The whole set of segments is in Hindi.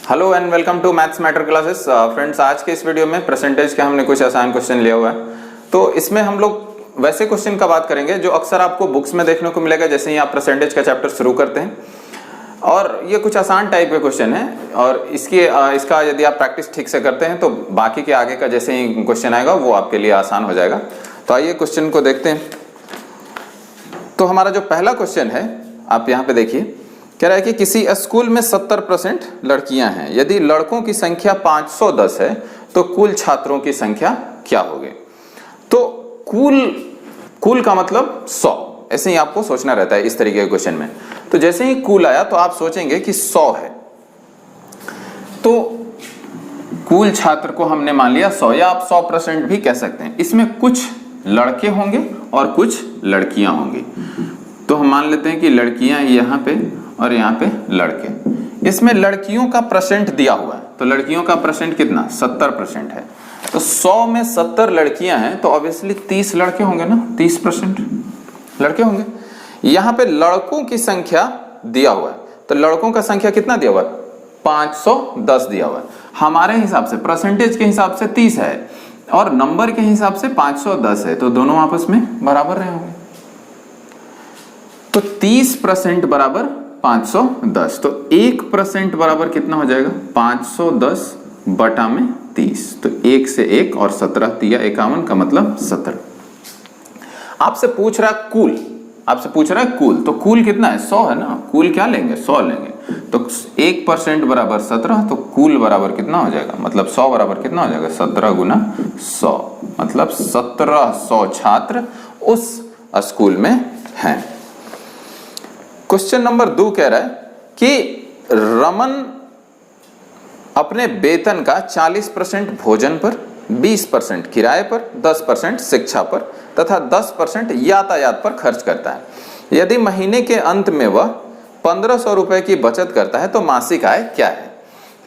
Hello and welcome to maths matter classes. Friends, आज के इस वीडियो में परसेंटेज के हमने कुछ आसान क्वेश्चन लिया हुआ है। तो इसमें हम लोग वैसे क्वेश्चन का बात करेंगे जो अक्सर आपको बुक्स में देखने को मिलेगा जैसे ही आप परसेंटेज का चैप्टर शुरू करते हैं। और ये कुछ आसान टाइप के क्वेश्चन है और इसका यदि आप प्रैक्टिस ठीक से करते हैं तो बाकी के आगे का जैसे ही क्वेश्चन आएगा वो आपके लिए आसान हो जाएगा। तो आइए क्वेश्चन को देखते हैं। तो हमारा जो पहला क्वेश्चन है आप यहाँ पे देखिए, कह रहा है कि किसी स्कूल में 70% लड़कियां हैं। यदि लड़कों की संख्या 510 है तो कुल छात्रों की संख्या क्या होगी। तो कुल का मतलब 100, ऐसे ही आपको सोचना रहता है इस तरीके के क्वेश्चन में। तो जैसे ही कुल आया तो आप सोचेंगे कि 100 है, तो कुल छात्र को हमने मान लिया 100, या आप 100% भी कह सकते हैं। इसमें कुछ लड़के होंगे और कुछ लड़कियां होंगी। तो हम मान लेते हैं कि लड़कियां यहाँ पे और यहाँ पे लड़के। इसमें लड़कियों का परसेंट दिया हुआ है, तो लड़कियों का परसेंट कितना 70% है। तो 100 में 70 लड़कियां हैं तो ऑब्वियसली 30 लड़के होंगे ना, 30% लड़के होंगे। यहाँ पे लड़कों की संख्या दिया हुआ है, तो लड़कों का संख्या कितना दिया हुआ है 510 दिया हुआ है। हमारे हिसाब से परसेंटेज के हिसाब से 30 है और नंबर के हिसाब से 510 है, तो दोनों आपस में बराबर रहे होंगे। तो 30% बराबर 510, तो 1% बराबर कितना हो जाएगा 510 बटा में 30। तो 1 से 1 और 17 तिया 51 का मतलब 17। आपसे पूछ रहा है कुल, तो कुल कितना है 100 है ना, कुल क्या लेंगे 100 लेंगे। तो 1% बराबर 17, तो कुल बराबर कितना हो जाएगा, मतलब 100 बराबर कितना हो जाएगा 17 गुना 100, मतलब 1700 छात्र उस स्कूल में हैं। क्वेश्चन नंबर 2 कह रहा है कि रमन अपने वेतन का 40% भोजन पर, 20% किराए पर, 10% शिक्षा पर तथा 10% यातायात पर खर्च करता है। यदि महीने के अंत में वह 1500 रुपए की बचत करता है तो मासिक आय क्या है।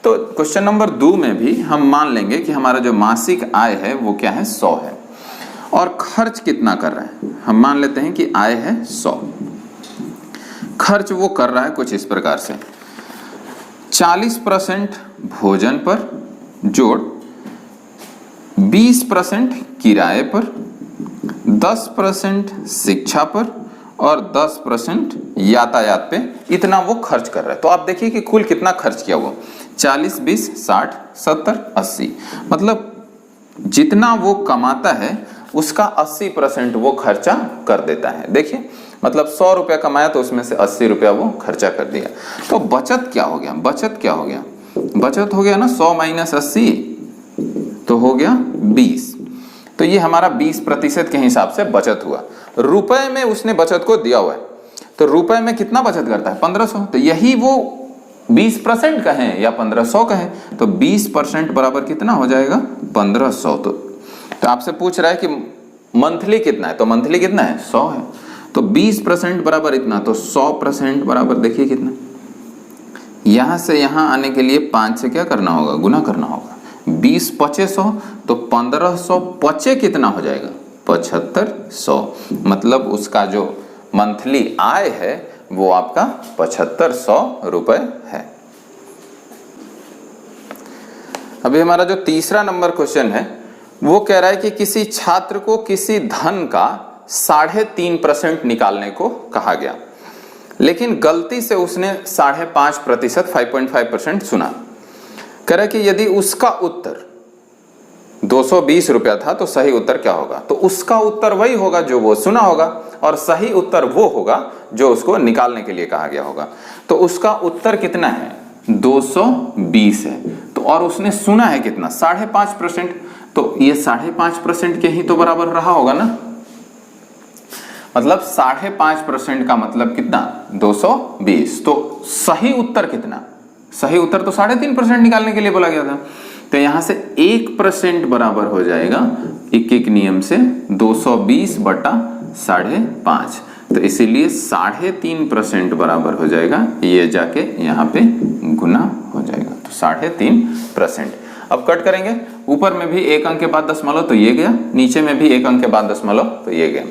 तो क्वेश्चन नंबर 2 में भी हम मान लेंगे कि हमारा जो मासिक आय है वो क्या है 100 है, और खर्च कितना कर रहा है हम मान लेते हैं कि आय है 100। खर्च वो कर रहा है कुछ इस प्रकार से, 40% भोजन पर जोड़ 20% किराए पर, 10% शिक्षा पर और 10% यातायात पे, इतना वो खर्च कर रहा है। तो आप देखिए कि कुल कितना खर्च किया वो 40, 20, 60, 70, 80, मतलब जितना वो कमाता है उसका 80% वो खर्चा कर देता है। देखिए मतलब 100 रुपया कमाया तो उसमें से 80 रुपया वो खर्चा कर दिया। तो बचत क्या हो गया, बचत हो गया ना 100 माइनस 80 तो हो गया 20। तो ये हमारा 20% के हिसाब से बचत हुआ। रुपए में उसने बचत को दिया हुआ है, तो रुपए में कितना बचत करता है 1500, तो यही वो 20% का है या 1500 का है, तो 20% बराबर कितना हो जाएगा 1500। तो आपसे पूछ रहा है कि मंथली कितना है, तो मंथली कितना है 100 है, तो 20% बराबर इतना, तो 100% बराबर देखिए कितना, यहां से यहां आने के लिए 5 से क्या करना होगा, गुना करना होगा। 20 पचे 100, तो 1500 पचे कितना हो जाएगा 7500, मतलब उसका जो मंथली आय है वो आपका 7500 रुपए है। अभी हमारा जो तीसरा नंबर क्वेश्चन है वो कह रहा है कि किसी छात्र को किसी धन का 3.5% निकालने को कहा गया, लेकिन गलती से उसने 5.5% 5.5% सुना। कह रहा है कि यदि उसका उत्तर 220 रुपया था तो सही उत्तर क्या होगा। तो उसका उत्तर वही होगा जो वो सुना होगा, और सही उत्तर वो होगा जो उसको निकालने के लिए कहा गया होगा। तो उसका उत्तर कितना है 220 है, तो और उसने सुना है कितना 5.5%, तो ये 5.5% के ही तो बराबर रहा होगा ना, मतलब 5.5% का मतलब कितना 220। तो सही उत्तर कितना, सही उत्तर तो 3.5% निकालने के लिए बोला गया था। तो यहां से 1% बराबर हो जाएगा एक नियम से 220 बटा 5.5, तो इसीलिए 3.5% बराबर हो जाएगा, ये जाके यहाँ पे गुना हो जाएगा, तो 3.5%। अब कट करेंगे, ऊपर में भी 1 अंक के बाद दशमलव तो ये गया, नीचे में भी 1 अंक के बाद दशमलव तो ये गया।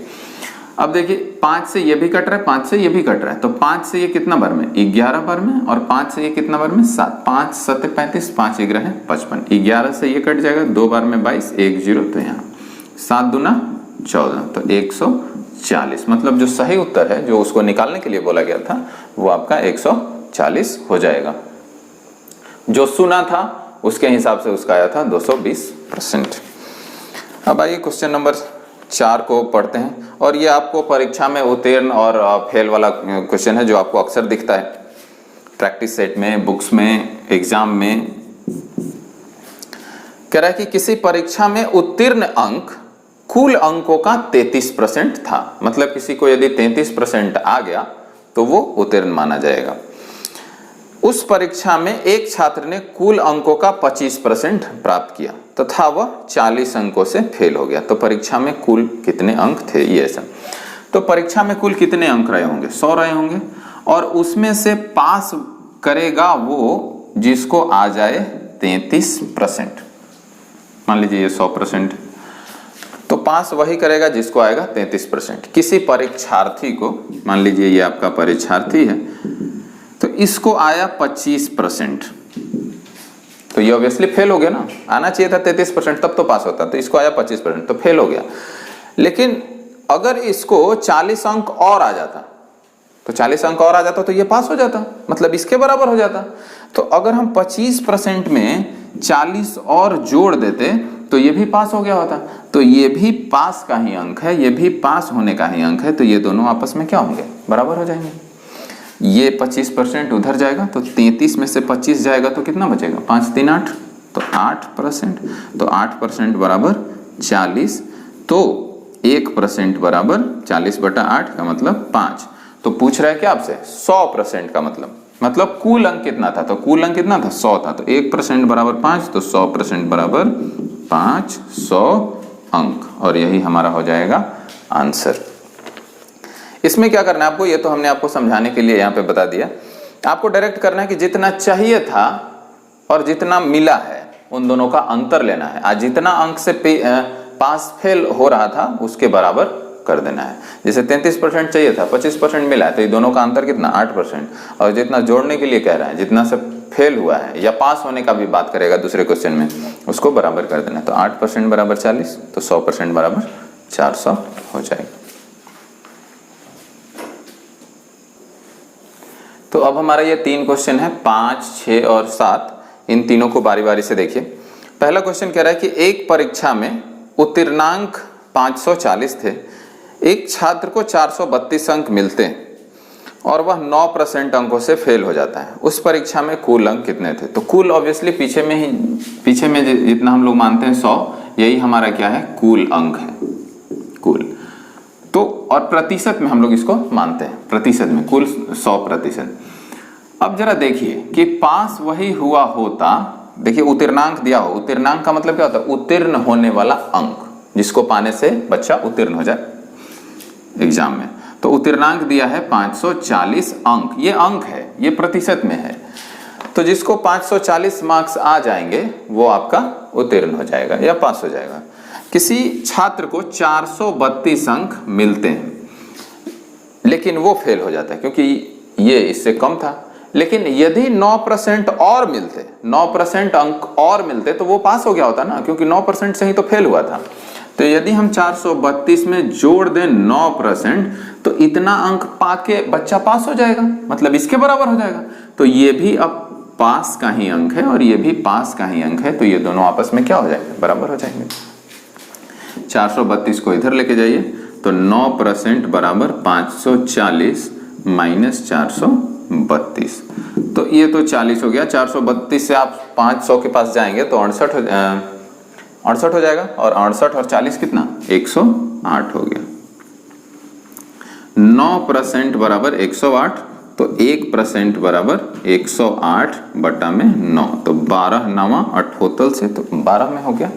अब देखिए 5 से ये भी कट रहा है, 5 से ये भी कट रहा है, तो 5 से ये कितना बार में 11 बार में, और 5 से ये कितना बार में 7, 5 7 35, 5 1 है 55, 11 से ये कट जाएगा 2 बार में 22, 1 0, तो यहाँ 7 दूना 14, तो 140। मतलब जो सही उत्तर है जो उसको निकालने के लिए बोला गया था वो आपका 140 हो जाएगा। जो सुना था उसके हिसाब से उसका आया था 220%। अब आइए क्वेश्चन नंबर 4 को पढ़ते हैं, और ये आपको परीक्षा में उत्तीर्ण और फेल वाला क्वेश्चन है जो आपको अक्सर दिखता है प्रैक्टिस सेट में, बुक्स में, एग्जाम में। कह रहा है कि किसी परीक्षा में उत्तीर्ण अंक कुल अंकों का 33% था। मतलब किसी को यदि 33% आ गया तो वो उत्तीर्ण माना जाएगा। उस परीक्षा में एक छात्र ने कुल अंकों का 25% प्राप्त किया तथा वह 40 अंकों से फेल हो गया। तो परीक्षा में कुल कितने अंक थे, ये ऐसा। तो परीक्षा में कुल कितने अंक रहे होंगे, 100 रहे होंगे, और उसमें से पास करेगा वो जिसको आ जाए 33%। मान लीजिए ये 100%, तो पास वही करेगा जिसको आएगा 33%। किसी परीक्षार्थी को, मान लीजिए ये आपका परीक्षार्थी है, तो इसको आया 25%, तो ये ऑब्वियसली फेल हो गया ना। आना चाहिए था 33%, तब तो पास होता, तो इसको आया 25%, तो फेल हो गया। लेकिन अगर इसको 40 अंक और आ जाता, तो 40 अंक और आ जाता तो ये पास हो जाता, मतलब इसके बराबर हो जाता। तो अगर हम 25% में 40 और जोड़ देते तो ये भी पास हो गया होता। तो ये भी पास का ही अंक है, ये भी पास होने का ही अंक है, तो ये दोनों आपस में क्या होंगे, बराबर हो जाएंगे। ये 25% उधर जाएगा, तो 33 में से 25 जाएगा तो कितना बचेगा, 5 3 8, तो 8%, तो 8% बराबर 40, तो 1% बराबर 40/8 का मतलब 5। तो पूछ रहा है क्या आपसे 100% का मतलब कुल अंक कितना था, तो कुल अंक कितना था 100 था, तो 1% बराबर 5, तो 100% बराबर 500 अंक, और यही हमारा हो जाएगा आंसर। इसमें क्या करना है आपको, ये तो हमने आपको समझाने के लिए यहाँ पे बता दिया। आपको डायरेक्ट करना है कि जितना चाहिए था और जितना मिला है उन दोनों का अंतर लेना है। आज जितना अंक से पास फेल हो रहा था उसके बराबर कर देना है। जैसे 33% चाहिए था, 25% मिला है, तो ये दोनों का अंतर कितना 8%, और जितना जोड़ने के लिए कह रहा है, जितना से फेल हुआ है या पास होने का भी बात करेगा दूसरे क्वेश्चन में, उसको बराबर कर देना है। तो 8% बराबर 40, तो 100% बराबर 400 हो जाएगा। तो अब हमारा ये 3 क्वेश्चन है, 5, 6 और 7, इन तीनों को बारी बारी से देखिए। पहला क्वेश्चन कह रहा है कि एक परीक्षा में उत्तीर्णांक 540 थे, एक छात्र को 432 अंक मिलते हैं और वह 9% अंकों से फेल हो जाता है। उस परीक्षा में कुल अंक कितने थे? तो कुल ऑब्वियसली पीछे में जितना हम लोग मानते हैं 100, यही हमारा क्या है, कुल अंक है, कुल। तो और प्रतिशत में हम लोग इसको मानते हैं, प्रतिशत में कुल 100%। अब जरा देखिए कि पास वही हुआ होता, देखिए उत्तीर्णांक दिया हो, उत्तीर्णांक का मतलब क्या होता है, उत्तीर्ण होने वाला अंक, जिसको पाने से बच्चा उत्तीर्ण हो जाए एग्जाम में। तो उत्तीर्णांक दिया है 540 अंक, ये अंक है, ये प्रतिशत में है। तो जिसको 540 मार्क्स आ जाएंगे वो आपका उत्तीर्ण हो जाएगा या पास हो जाएगा। किसी छात्र को 432 अंक मिलते हैं लेकिन वो फेल हो जाता है क्योंकि ये इससे कम था। लेकिन यदि 9% और मिलते, 9% अंक और मिलते तो वो पास हो गया होता ना, क्योंकि 9% से ही तो फेल हुआ था। तो यदि हम 432 में जोड़ दें 9%, तो इतना अंक पाके बच्चा पास हो जाएगा, मतलब इसके बराबर हो जाएगा। तो ये भी अब पास का ही अंक है और ये भी पास का ही अंक है, तो ये दोनों आपस में क्या हो जाएंगे, बराबर हो जाएंगे। 432 को इधर लेके जाइए, तो 9% बराबर 540 माइनस 432, तो ये तो 40 हो गया। 432 से आप 500 के पास जाएंगे तो 68 हो जाएगा, और 68 और 40 कितना, 108 हो गया। 9% बराबर 108, तो 1% बराबर 108 बटा में 9, तो 12 9 अठोतल से, तो 12 में हो गया।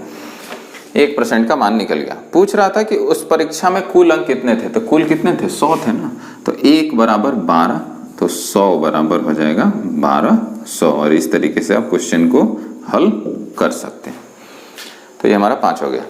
1% का मान निकल गया। पूछ रहा था कि उस परीक्षा में कुल अंक कितने थे, तो कुल कितने थे, 100 थे ना, तो 1 बराबर 12, तो 100 बराबर हो जाएगा 1200, और इस तरीके से आप क्वेश्चन को हल कर सकते हैं। तो ये हमारा 5 हो गया।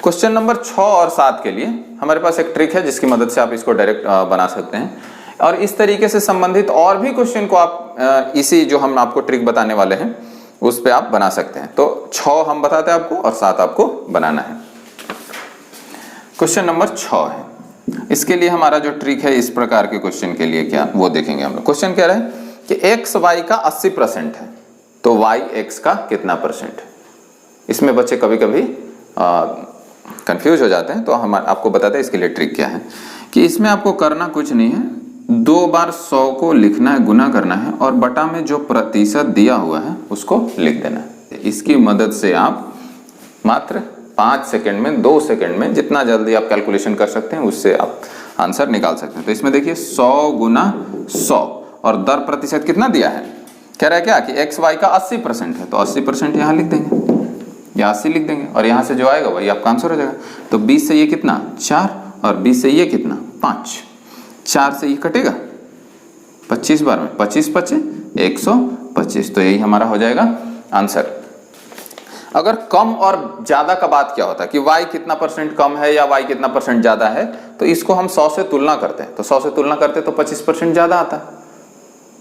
क्वेश्चन नंबर 6 और 7 के लिए हमारे पास एक ट्रिक है जिसकी मदद से आप इसको डायरेक्ट बना सकते हैं, और इस तरीके से संबंधित और भी क्वेश्चन को आप इसी जो हम आपको ट्रिक बताने वाले हैं उस पे आप बना सकते हैं। तो 6 हम बताते हैं आपको और 7 आपको बनाना है। क्वेश्चन नंबर 6 है, इसके लिए हमारा जो ट्रिक है इस प्रकार के क्वेश्चन के लिए क्या वो देखेंगे हम लोग। क्वेश्चन कह रहे हैं कि x y का 80% है तो y x का कितना परसेंट है। इसमें बच्चे कभी कभी कंफ्यूज हो जाते हैं, तो हम आपको बताते हैं इसके लिए ट्रिक क्या है। कि इसमें आपको करना कुछ नहीं है, 2 बार 100 को लिखना है, गुना करना है और बटा में जो प्रतिशत दिया हुआ है उसको लिख देना है। इसकी मदद से आप मात्र 5 सेकंड में, 2 सेकंड में, जितना जल्दी आप कैलकुलेशन कर सकते हैं उससे आप आंसर निकाल सकते हैं। तो इसमें देखिए 100 गुना 100 और दर प्रतिशत कितना दिया है, कह रहा है क्या कि एक्स वाई का 80% है, तो 80% यहाँ लिख देंगे या 80 लिख देंगे और यहाँ से जो आएगा वही आपका आंसर हो जाएगा। तो 20 से ये कितना 4 और 20 से ये कितना 5, 4 से ये कटेगा 25 बार में, 25 25 125, तो यही हमारा हो जाएगा आंसर। अगर कम और ज्यादा का बात क्या होता है कि y कितना परसेंट कम है या y कितना परसेंट ज्यादा है, तो इसको हम 100 से तुलना करते हैं, तो 100 से तुलना करते तो 25% ज्यादा आता है।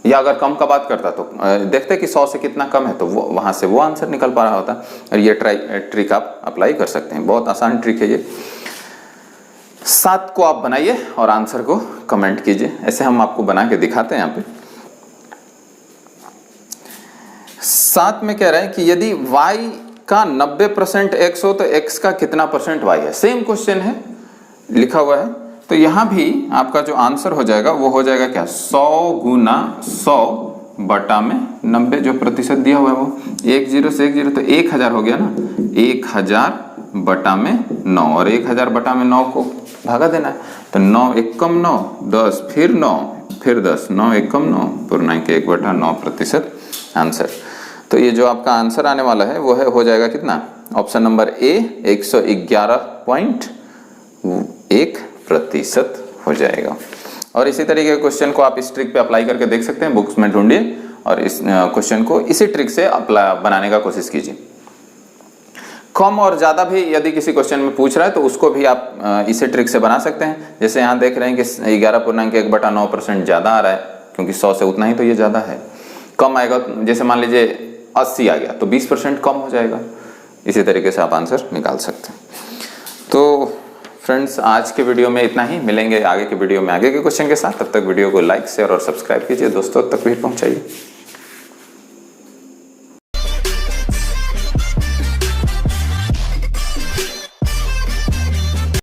या अगर कम का बात करता तो देखते कि 100 से कितना कम है, तो वो वहां से वो आंसर निकल पा रहा होता। और ये ट्रिक आप अप्लाई कर सकते हैं, बहुत आसान ट्रिक है ये। 7 को आप बनाइए और आंसर को कमेंट कीजिए, ऐसे हम आपको बना के दिखाते हैं यहाँ पे। 7 में कह रहे हैं कि यदि y का 90% x हो तो x का कितना परसेंट y है। सेम क्वेश्चन है लिखा हुआ है, तो यहां भी आपका जो आंसर हो जाएगा वो हो जाएगा क्या 100 गुना 100 बटा में 90, जो प्रतिशत दिया हुआ है वो 10 से 10 तो 1000 हो गया ना, 1000 बटा में 9 और 1000 बटा में 9 को भागा देना है। तो 9 एकम 9 10 फिर 9 फिर 10 9 एकम 9 पूर्णांक 1 बटा 9 प्रतिशत आंसर। तो ये जो आपका आंसर आने वाला है वो है हो जाएगा कितना, ऑप्शन नंबर ए 111.1% हो जाएगा। और इसी तरीके के क्वेश्चन को आप इस ट्रिक पे अप्लाई करके देख सकते हैं, बुक्स में ढूंढिए और इस क्वेश्चन को इसी ट्रिक से बनाने का कोशिश कीजिए। कम और ज्यादा भी यदि किसी क्वेश्चन में पूछ रहा है तो उसको भी आप इसी ट्रिक से बना सकते हैं। जैसे यहाँ देख रहे हैं कि 11.1/9% ज्यादा आ रहा है, क्योंकि 100 से उतना ही तो ये ज्यादा है। कम आएगा, जैसे मान लीजिए 80 आ गया तो 20% कम हो जाएगा। इसी तरीके से आप आंसर निकाल सकते हैं। तो फ्रेंड्स, आज के वीडियो में इतना ही, मिलेंगे आगे के वीडियो में आगे के क्वेश्चन के साथ। तब तक वीडियो को लाइक शेयर और सब्सक्राइब कीजिए, दोस्तों तक भी पहुंचाइए।